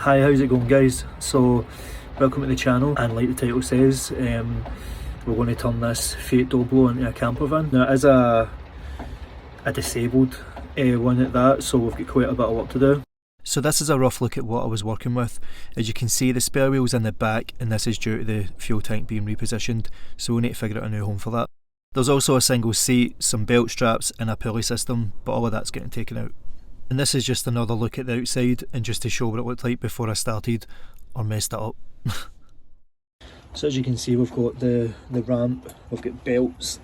Hi, how's it going guys? So welcome to the channel, and like the title says, we're going to turn this Fiat Doblo into a camper van. Now it is a disabled one at that, so we've got quite a bit of work to do. So this is a rough look at what I was working with. As you can see, the spare wheel's in the back, and this is due to the fuel tank being repositioned, so we'll need to figure out a new home for that. There's also a single seat, some belt straps and a pulley system, but all of that's getting taken out. And this is just another look at the outside, and just to show what it looked like before I started or messed it up. So as you can see, we've got the ramp, we've got belts,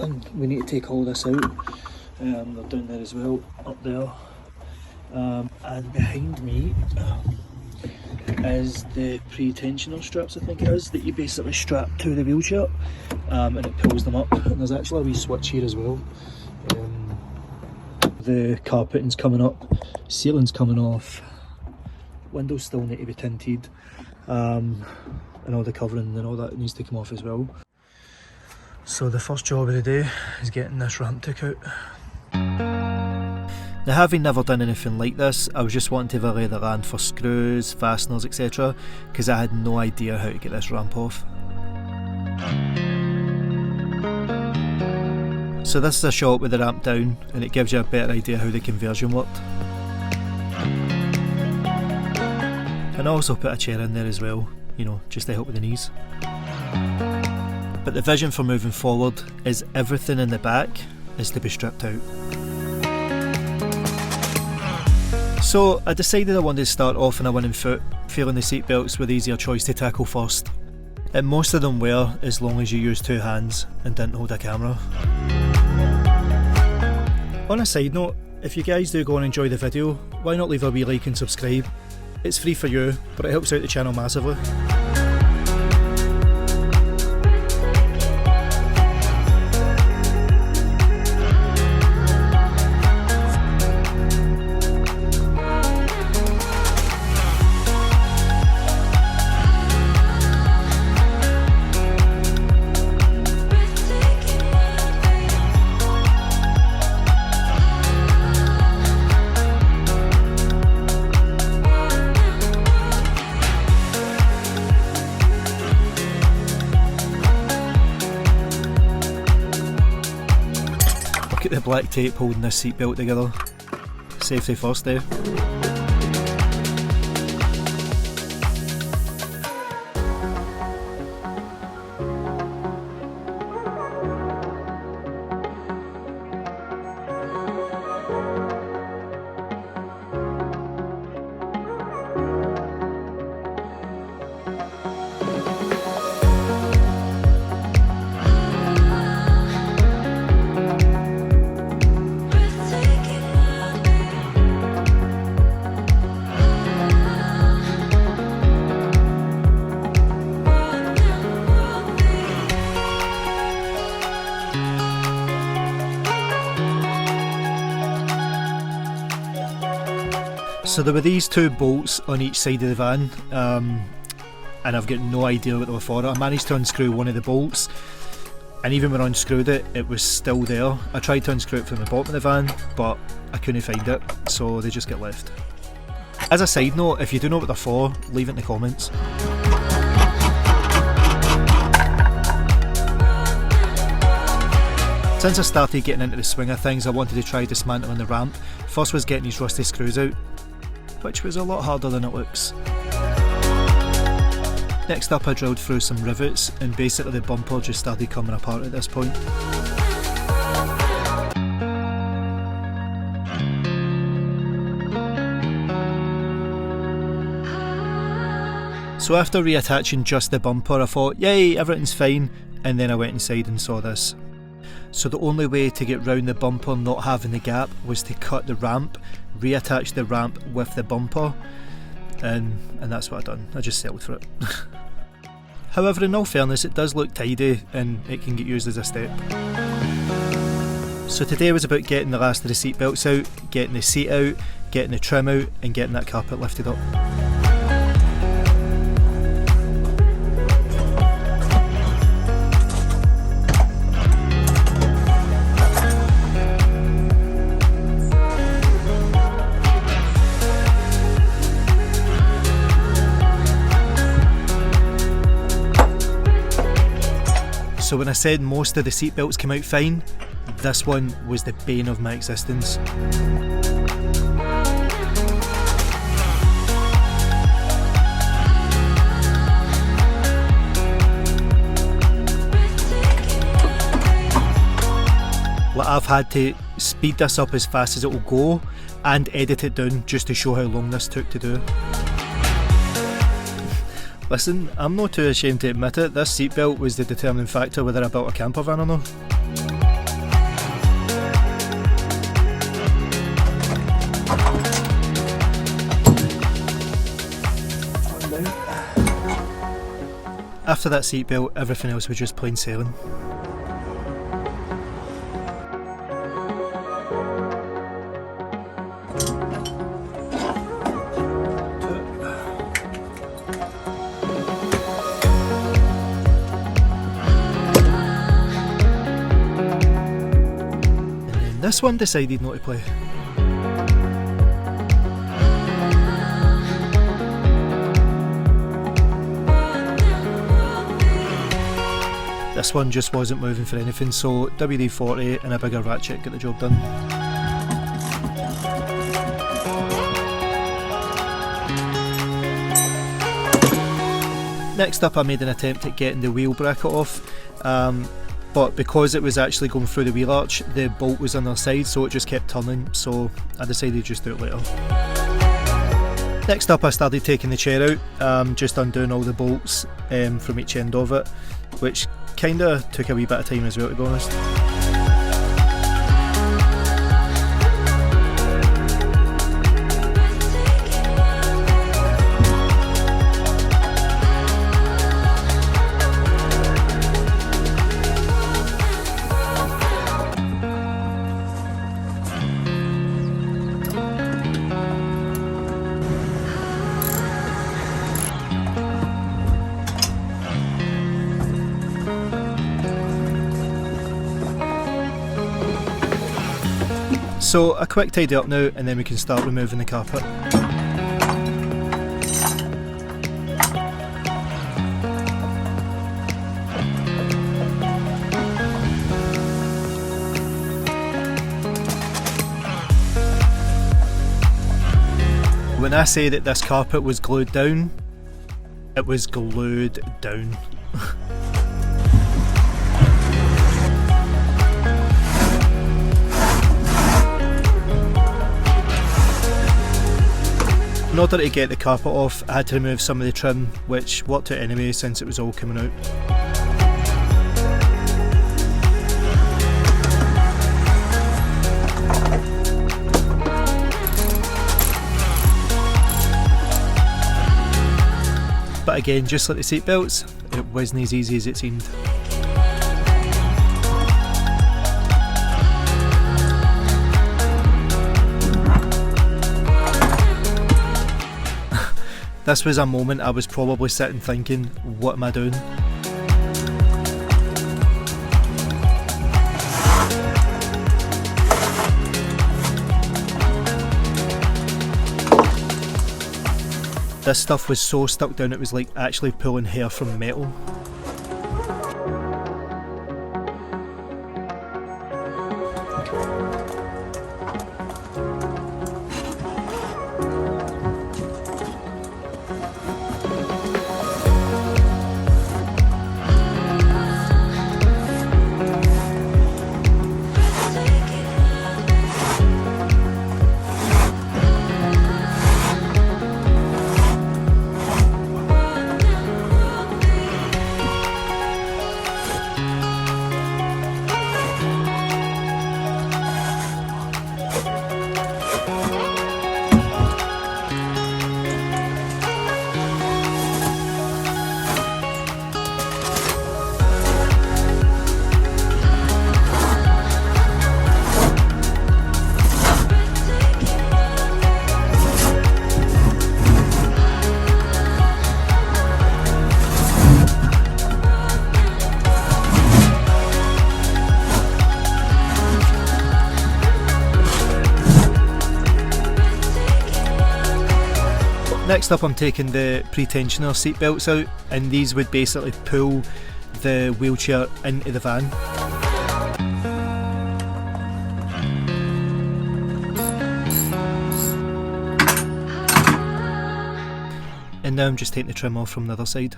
and we need to take all this out. They're down there as well, up there. And behind me is the pre-tensioner straps, I think it is, that you basically strap to the wheelchair, and it pulls them up. And there's actually a wee switch here as well. The carpeting's coming up, ceiling's coming off, windows still need to be tinted, and all the covering and all that needs to come off as well. So the first job of the day is getting this ramp took out. Now, having never done anything like this, I was just wanting to have a lay of the land for screws, fasteners, etc, because I had no idea how to get this ramp off. So this is a shot with the ramp down, and it gives you a better idea how the conversion worked. And I also put a chair in there as well, you know, just to help with the knees. But the vision for moving forward is everything in the back is to be stripped out. So I decided I wanted to start off on a winning foot, feeling the seat belts were the easier choice to tackle first. And most of them were, as long as you used two hands and didn't hold a camera. On a side note, if you guys do go and enjoy the video, why not leave a wee like and subscribe? It's free for you, but it helps out the channel massively. Look at the black tape holding this seat belt together. Safety first, eh? So there were these two bolts on each side of the van, and I've got no idea what they were for. I managed to unscrew one of the bolts, and even when I unscrewed it, it was still there. I tried to unscrew it from the bottom of the van, but I couldn't find it, so they just get left. As a side note, if you do know what they're for, leave it in the comments. Since I started getting into the swing of things, I wanted to try dismantling the ramp. First was getting these rusty screws out, which was a lot harder than it looks. Next up, I drilled through some rivets, and basically the bumper just started coming apart at this point. So after reattaching just the bumper, I thought, yay, everything's fine, and then I went inside and saw this. So the only way to get round the bumper not having the gap was to cut the ramp, reattach the ramp with the bumper, and that's what I done. I just settled for it. However, in all fairness, it does look tidy and it can get used as a step. So today was about getting the last of the seat belts out, getting the seat out, getting the trim out, and getting that carpet lifted up. So when I said most of the seatbelts came out fine, this one was the bane of my existence. Like, I've had to speed this up as fast as it will go and edit it down just to show how long this took to do. Listen, I'm not too ashamed to admit it, this seatbelt was the determining factor whether I built a camper van or not. After that seatbelt, everything else was just plain sailing. This one decided not to play. This one just wasn't moving for anything, so WD-40 and a bigger ratchet got the job done. Next up, I made an attempt at getting the wheel bracket off. But because it was actually going through the wheel arch, the bolt was on the side, so it just kept turning, so I decided to just do it later. Next up, I started taking the chair out, just undoing all the bolts from each end of it, which kinda took a wee bit of time as well, to be honest. So a quick tidy up now, and then we can start removing the carpet. When I say that this carpet was glued down, it was glued down. In order to get the carpet off, I had to remove some of the trim, which worked out anyway since it was all coming out. But again, just like the seat belts, it wasn't as easy as it seemed. This was a moment I was probably sitting thinking, what am I doing? This stuff was so stuck down it was like actually pulling hair from metal. Next up, I'm taking the pre-tensioner seat belts out, and these would basically pull the wheelchair into the van. And now I'm just taking the trim off from the other side.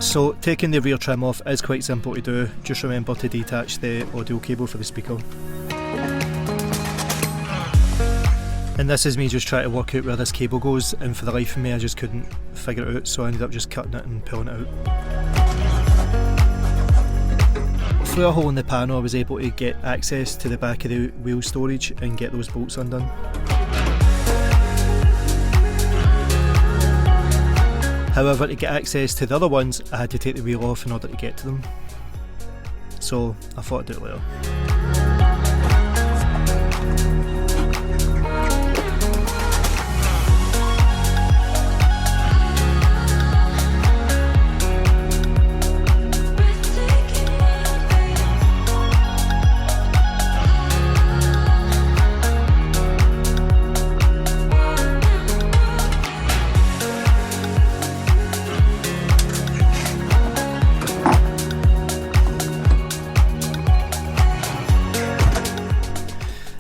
So taking the rear trim off is quite simple to do. Just remember to detach the audio cable for the speaker. And this is me just trying to work out where this cable goes, and for the life of me I just couldn't figure it out, so I ended up just cutting it and pulling it out. Through a hole in the panel I was able to get access to the back of the wheel storage and get those bolts undone. However, to get access to the other ones I had to take the wheel off in order to get to them. So I thought I'd do it later.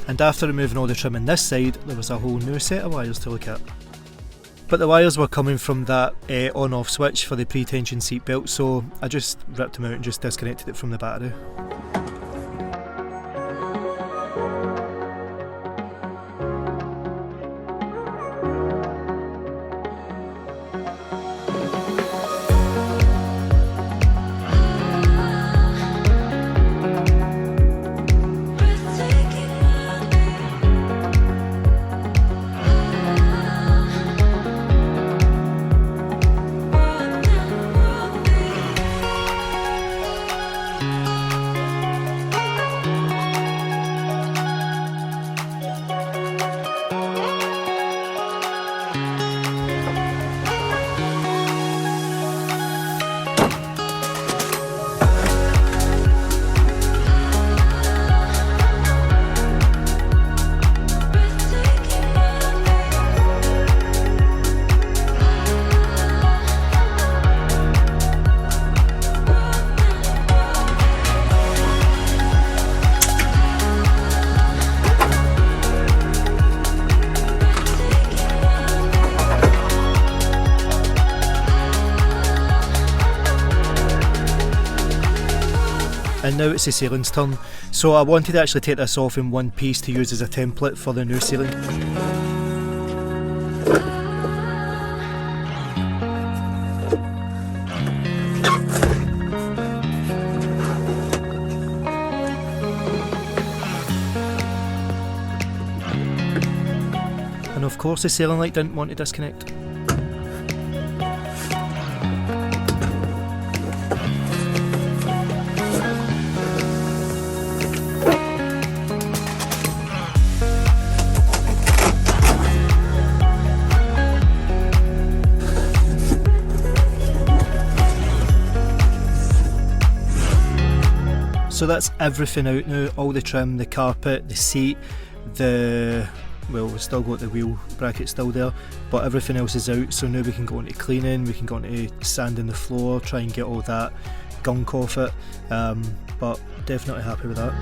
And after removing all the trim on this side, there was a whole new set of wires to look at. But the wires were coming from that on-off switch for the pre-tension seat belt, so I just ripped them out and just disconnected it from the battery. And now it's the ceiling's turn. So I wanted to actually take this off in one piece to use as a template for the new ceiling. And of course the ceiling light didn't want to disconnect. So that's everything out now, all the trim, the carpet, the seat, well, we've still got the wheel bracket still there, but everything else is out, so now we can go into cleaning, we can go into sanding the floor, try and get all that gunk off it, but definitely happy with that.